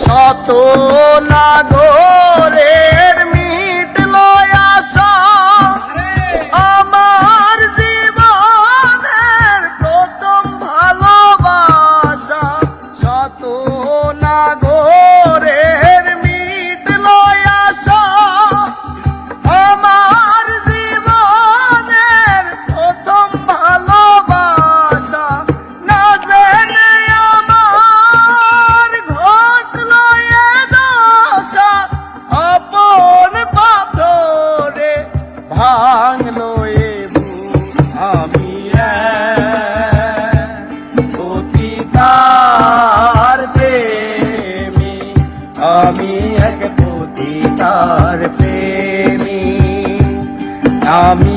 শত নাগরের মিটলো আশা, আমার জীবনের প্রথম ভালোবাসা। শত নাগরের মিটলো আশা, আমার জীবনের প্রথম ভালোবাসা। না জেনে আমার ঘটলো এ দশা, আপন পাথরে ভাঙলো এ বুক। আমি পতিতার প্রেমী, আমি এক পতিতার প্রেমী, আমি